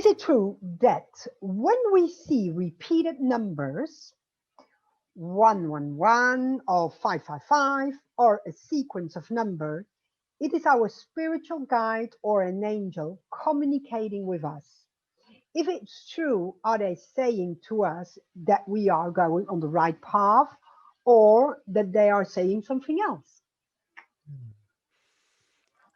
it true that when we see repeated numbers, 111 or 555, or a sequence of numbers, it is our spiritual guide or an angel communicating with us? If it's true, are they saying to us that we are going on the right path, or that they are saying something else?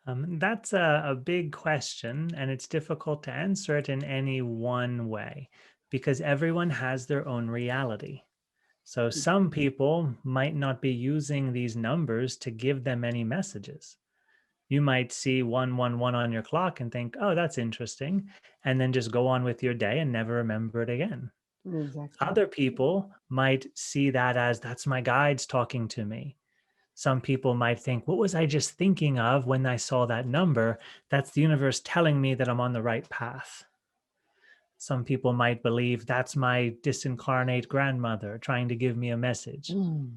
That's a big question, and it's difficult to answer it in any one way because everyone has their own reality. So some people might not be using these numbers to give them any messages. You might see 111 on your clock and think, oh, that's interesting, and then just go on with your day and never remember it again. Exactly. Other people might see that as that's my guides talking to me. Some people might think, what was I just thinking of when I saw that number? That's the universe telling me that I'm on the right path. Some people might believe that's my disincarnate grandmother trying to give me a message. Mm.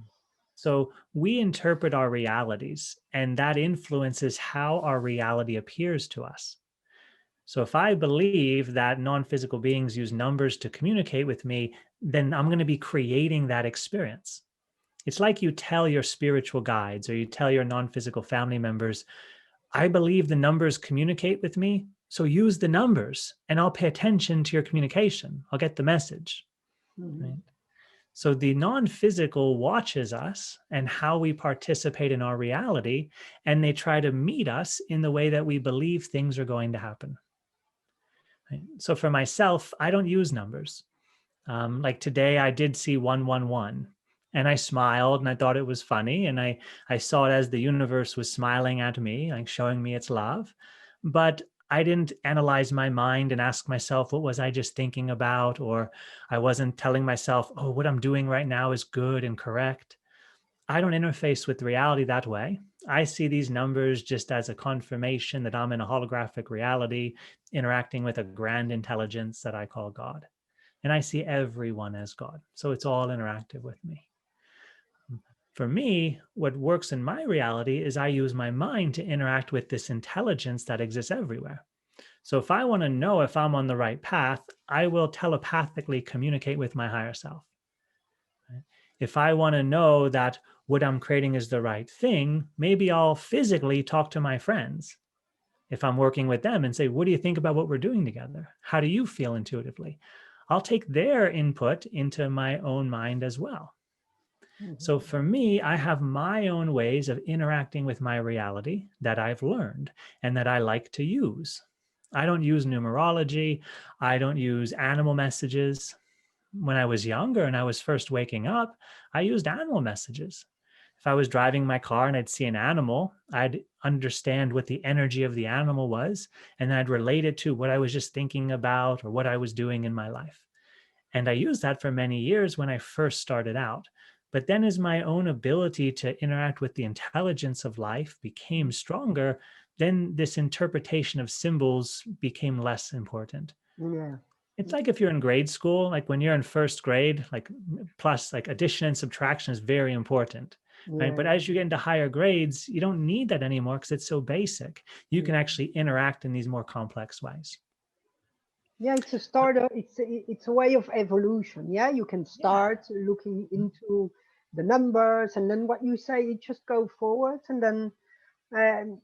So we interpret our realities, and that influences how our reality appears to us. So if I believe that non-physical beings use numbers to communicate with me, then I'm going to be creating that experience. It's like you tell your spiritual guides or you tell your non-physical family members, I believe the numbers communicate with me, so use the numbers and I'll pay attention to your communication. I'll get the message, right? Mhm. So the non-physical watches us and how we participate in our reality, and they try to meet us in the way that we believe things are going to happen. Right? So for myself, I don't use numbers. Like today, I did see 111 and I smiled and I thought it was funny. And I saw it as the universe was smiling at me, like showing me its love. But I didn't analyze my mind and ask myself, what was I just thinking about? Or I wasn't telling myself, oh, what I'm doing right now is good and correct. I don't interface with reality that way. I see these numbers just as a confirmation that I'm in a holographic reality, interacting with a grand intelligence that I call God. And I see everyone as God. So it's all interactive with me. For me, what works in my reality is I use my mind to interact with this intelligence that exists everywhere. So if I want to know if I'm on the right path, I will telepathically communicate with my higher self. Right? If I want to know that what I'm creating is the right thing, maybe I'll physically talk to my friends if I'm working with them and say, what do you think about what we're doing together? How do you feel intuitively? I'll take their input into my own mind as well. So Mhm. for me, I have my own ways of interacting with my reality that I've learned and that I like to use. I don't use numerology. I don't use animal messages. When I was younger and I was first waking up, I used animal messages. If I was driving my car and I'd see an animal, I'd understand what the energy of the animal was, and then I'd relate it to what I was just thinking about or what I was doing in my life. And I used that for many years when I first started out. But then, as my own ability to interact with the intelligence of life became stronger, then this interpretation of symbols became less important. Yeah. It's like if you're in grade school, like when you're in first grade, like plus like addition and subtraction is very important, right? But Yeah. as you get into higher grades, you don't need that anymore because it's so basic. You can Yeah. actually interact in these more complex ways. Yeah, it's a start. It's a way of evolution. Yeah, you can Yeah. start looking into the numbers, and then what you say, you just go forward, and then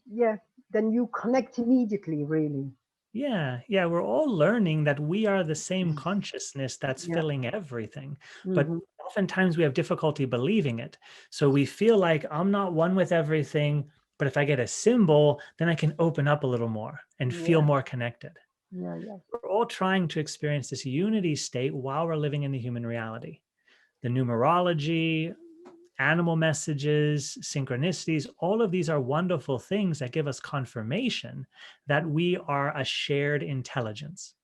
yeah, then you connect immediately. Really. Yeah, yeah, we're all learning that we are the same Mhm. consciousness that's Yeah. filling everything. But Hmm. oftentimes we have difficulty believing it. So we feel like I'm not one with everything, but if I get a symbol, then I can open up a little more and feel Yeah. more connected. Yeah. Yeah. We're all trying to experience this unity state while we're living in the human reality. The numerology, animal messages, synchronicities, all of these are wonderful things that give us confirmation that we are a shared intelligence.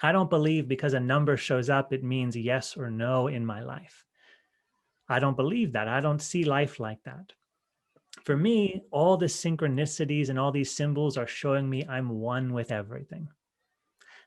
I don't believe because a number shows up, it means yes or no in my life. I don't believe that. I don't see life like that. For me, all the synchronicities and all these symbols are showing me I'm one with everything.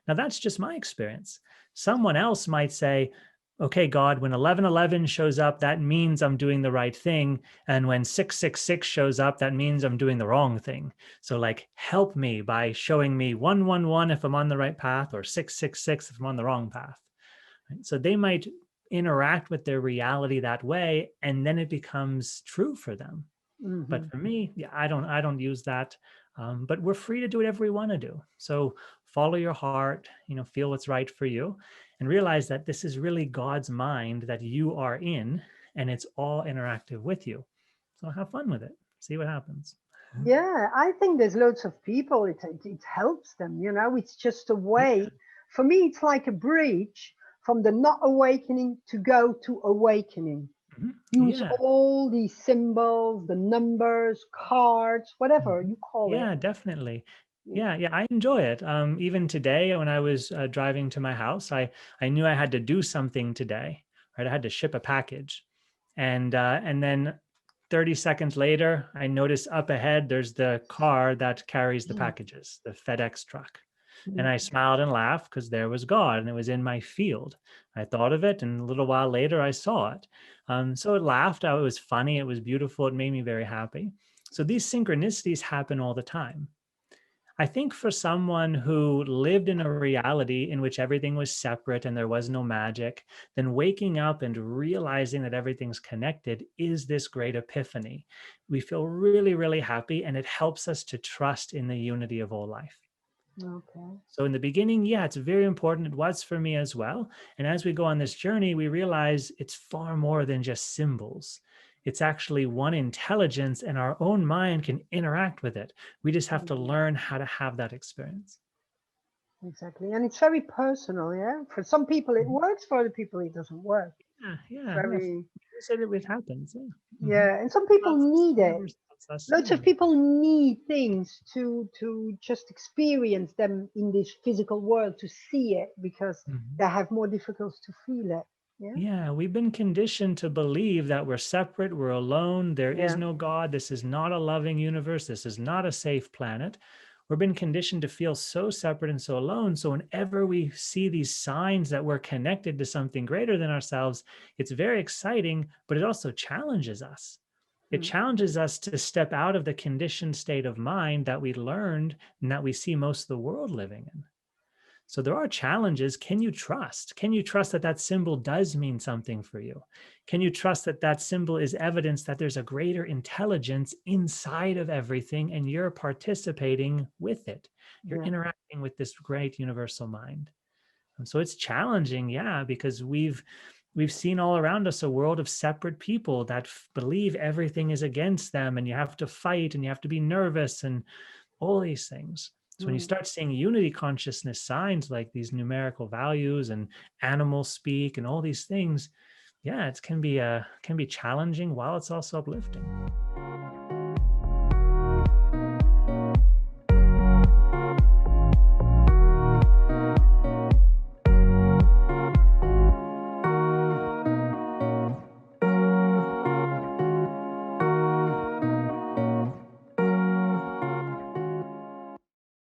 Now, that's just my experience. Someone else might say, okay, God, when 1111 shows up, that means I'm doing the right thing. And when 666 shows up, that means I'm doing the wrong thing. So like, help me by showing me 111 if I'm on the right path, or 666 if I'm on the wrong path. Right? So they might interact with their reality that way, and then it becomes true for them. But for me, yeah, I don't use that. But we're free to do whatever we want to do. So follow your heart, feel what's right for you, and realize that this is really God's mind that you are in, and it's all interactive with you. So have fun with it. See what happens. Yeah, I think there's loads of people, it helps them, it's just a way. For me, it's like a bridge from the not awakening to go to awakening. Mhm. Use Yeah. all these symbols, the numbers, cards, whatever Mhm. you call it. Yeah, definitely. Yeah. Yeah, I enjoy it. Even today, when I was driving to my house, I knew I had to do something today, right? I had to ship a package, and then 30 seconds later, I noticed up ahead there's the car that carries the packages, the FedEx truck. And I smiled and laughed because there was God and it was in my field. I thought of it, and a little while later I saw it. So it laughed. It was funny. It was beautiful. It made me very happy. So these synchronicities happen all the time. I think for someone who lived in a reality in which everything was separate and there was no magic, then waking up and realizing that everything's connected is this great epiphany. We feel really, really happy, and it helps us to trust in the unity of all life. Okay. So in the beginning, yeah, it's very important. It was for me as well. And as we go on this journey, we realize it's far more than just symbols. It's actually one intelligence, and our own mind can interact with it. We just have to learn how to have that experience. Exactly. And it's very personal, yeah. For some people it Mhm. works, for other people it doesn't work. It's Yeah. very, You said it happens. Yeah. Mhm. yeah. And some people need it. Whatever suits us. Loads Yeah. of people need things to just experience them in this physical world, to see it, because Mhm. they have more difficulty to feel it. Yeah. Yeah, we've been conditioned to believe that we're separate, we're alone, there is Yeah. no God, this is not a loving universe, this is not a safe planet. We've been conditioned to feel so separate and so alone. So whenever we see these signs that we're connected to something greater than ourselves, it's very exciting, but it also challenges us. It Mm. challenges us to step out of the conditioned state of mind that we learned and that we see most of the world living in. So there are challenges. Can you trust? Can you trust that that symbol does mean something for you? Can you trust that that symbol is evidence that there's a greater intelligence inside of everything and you're participating with it? You're Yeah. interacting with this great universal mind. And so it's challenging, yeah, because we've seen all around us a world of separate people that believe everything is against them, and you have to fight and you have to be nervous and all these things. So when you Mm. start seeing unity consciousness signs like these numerical values and animal speak and all these things, yeah, it can be challenging while it's also uplifting.